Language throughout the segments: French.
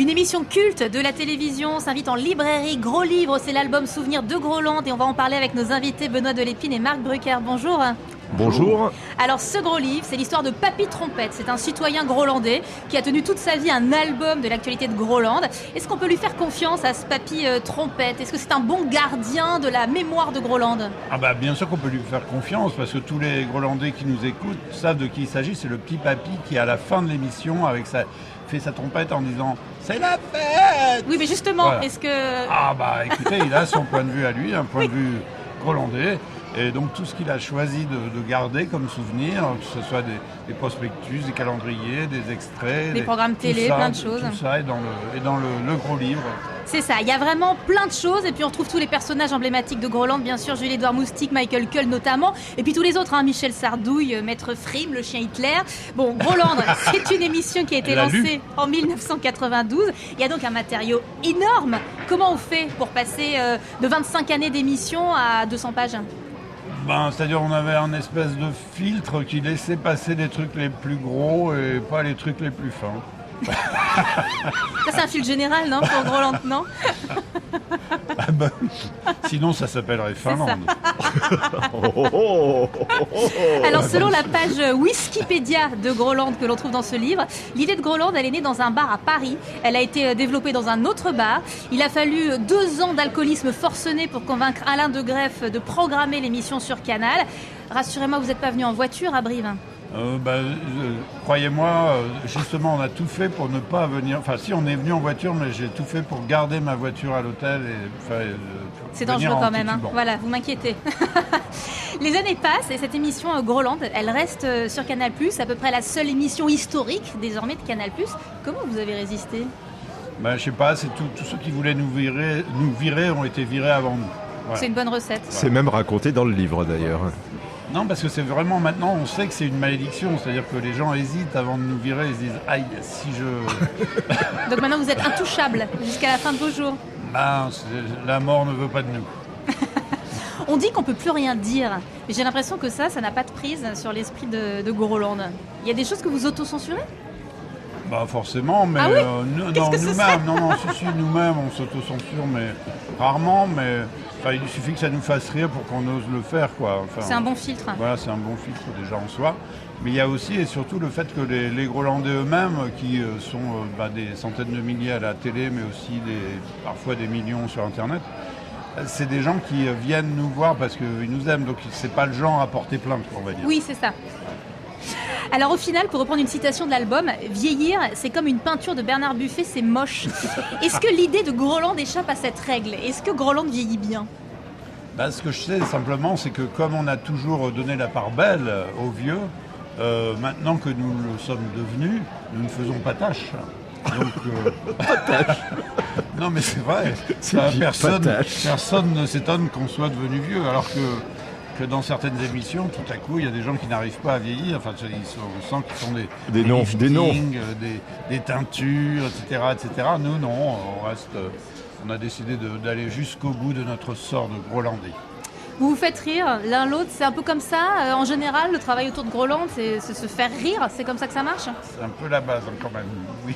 Une émission culte de la télévision s'invite en librairie. Gros Livre, c'est l'album Souvenir de Groland et on va en parler avec nos invités Benoît Delépine et Marc Brucker. Bonjour. Bonjour. Alors ce Gros Livre, c'est l'histoire de Papy Trompette. C'est un citoyen grolandais qui a tenu toute sa vie un album de l'actualité de Groland. Est-ce qu'on peut lui faire confiance à ce Papy Trompette? Est-ce que c'est un bon gardien de la mémoire de Groland? Bien sûr qu'on peut lui faire confiance parce que tous les Grolandais qui nous écoutent savent de qui il s'agit. C'est le petit Papy qui, à la fin de l'émission, fait sa trompette en disant « C'est la fête !» Oui, mais justement, voilà. Est-ce que... Écoutez, il a son point de vue à lui, un point de vue grolandais. Et donc tout ce qu'il a choisi de garder comme souvenir, que ce soit des prospectus, des calendriers, des extraits... Des programmes télé, plein de choses. Tout ça est dans le Gros Livre. C'est ça, il y a vraiment plein de choses. Et puis on retrouve tous les personnages emblématiques de Groland, bien sûr, Jules-Édouard Moustique, Michael Cull notamment. Et puis tous les autres, Michel Sardouille, Maître Frime, le chien Hitler. Bon, Groland, c'est une émission qui a été lancée en 1992. Il y a donc un matériau énorme. Comment on fait pour passer de 25 années d'émission à 200 pages ? C'est-à-dire on avait un espèce de filtre qui laissait passer les trucs les plus gros et pas les trucs les plus fins. Ça c'est un filtre général, non, pour Groland, non? Sinon ça s'appellerait Finlande. Alors selon la page Wikipédia de Groland que l'on trouve dans ce livre, l'idée de Groland, elle est née dans un bar à Paris. Elle a été développée dans un autre bar. Il a fallu 2 ans d'alcoolisme forcené pour convaincre Alain de Greff de programmer l'émission sur Canal. Rassurez-moi, vous n'êtes pas venu en voiture à Brive? Croyez-moi, justement, on a tout fait pour ne pas venir... Enfin, si, on est venu en voiture, mais j'ai tout fait pour garder ma voiture à l'hôtel. C'est dangereux quand même, hein. Voilà, vous m'inquiétez. Les années passent et cette émission Groland, elle reste sur Canal+, à peu près la seule émission historique désormais de Canal+. Comment vous avez résisté? Je sais pas, c'est tous ceux qui voulaient nous virer ont été virés avant nous. Voilà. C'est une bonne recette. C'est même raconté dans le livre d'ailleurs. Non, parce que c'est vraiment maintenant, on sait que c'est une malédiction. C'est-à-dire que les gens hésitent avant de nous virer. Ils se disent, aïe, si je... Donc maintenant, vous êtes intouchables jusqu'à la fin de vos jours. La mort ne veut pas de nous. On dit qu'on ne peut plus rien dire. Mais j'ai l'impression que ça n'a pas de prise sur l'esprit de Groland. Il y a des choses que vous autocensurez? Forcément, mais nous-mêmes, on s'autocensure, mais rarement, mais... il suffit que ça nous fasse rire pour qu'on ose le faire, quoi. C'est un bon filtre. Voilà, c'est un bon filtre déjà en soi. Mais il y a aussi et surtout le fait que les Grolandais eux-mêmes, qui sont des centaines de milliers à la télé, mais aussi parfois des millions sur Internet, c'est des gens qui viennent nous voir parce qu'ils nous aiment. Donc c'est pas le genre à porter plainte, on va dire. Oui, c'est ça. Alors au final, pour reprendre une citation de l'album, vieillir, c'est comme une peinture de Bernard Buffet, c'est moche. Est-ce que l'idée de Groland échappe à cette règle? Est-ce que Groland vieillit bien? Ce que je sais simplement, c'est que comme on a toujours donné la part belle aux vieux, maintenant que nous le sommes devenus, nous ne faisons pas tâche. Donc, pas tâche. Non mais c'est vrai, personne ne s'étonne qu'on soit devenu vieux, alors que dans certaines émissions, tout à coup, il y a des gens qui n'arrivent pas à vieillir. Enfin, on sent qu'ils sont des liftings, des teintures, etc., etc. Nous, non, on a décidé d'aller jusqu'au bout de notre sort de Grolandais. Vous vous faites rire l'un l'autre, c'est un peu comme ça. En général, le travail autour de Groland, c'est se faire rire. C'est comme ça que ça marche? C'est un peu la base, quand même, oui.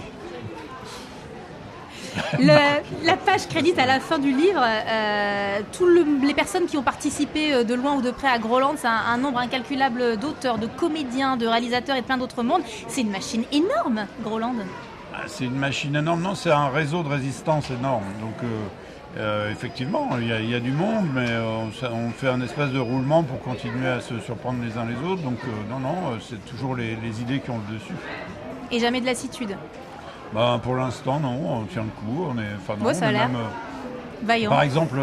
La page crédite à la fin du livre les personnes qui ont participé de loin ou de près à Groland. C'est un nombre incalculable d'auteurs, de comédiens, de réalisateurs et plein d'autres mondes. C'est une machine énorme, Groland. C'est une machine énorme, non, c'est un réseau de résistance énorme. Donc effectivement, il y a du monde, mais on fait un espèce de roulement pour continuer à se surprendre les uns les autres. Donc c'est toujours les idées qui ont le dessus. Et jamais de lassitude? Pour l'instant, non, on tient le coup. Ça a l'air vaillant. Par exemple,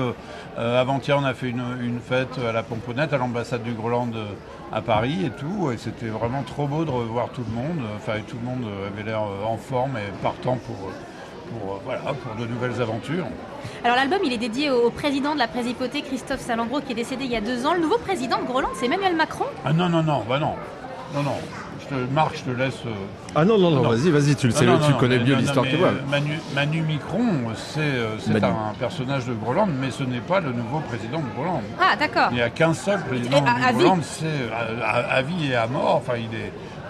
avant-hier, on a fait une fête à la Pomponnette, à l'ambassade du Groland à Paris et tout. Et c'était vraiment trop beau de revoir tout le monde. Tout le monde avait l'air en forme et partant pour de nouvelles aventures. Alors l'album, il est dédié au président de la Présipauté, Christophe Salengro, qui est décédé il y a 2 ans. Le nouveau président de Groland, c'est Emmanuel Macron? Non. Marc, je te laisse... Non, vas-y, tu le sais, tu connais mieux l'histoire que moi. Manu Micron, c'est un personnage de Groland, mais ce n'est pas le nouveau président de Groland. Ah, d'accord. Il n'y a qu'un seul président de Groland, c'est à vie et à mort.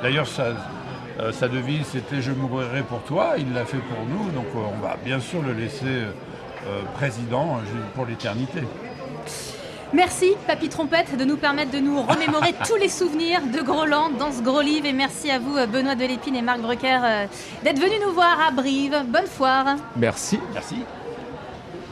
D'ailleurs, Sa devise, c'était « Je mourrai pour toi ». Il l'a fait pour nous, donc on va bien sûr le laisser président pour l'éternité. Merci, Papy Trompette, de nous permettre de nous remémorer tous les souvenirs de Groland dans ce gros livre. Et merci à vous, Benoît Delépine et Marc Brucker, d'être venus nous voir à Brive. Bonne foire. Merci. Merci.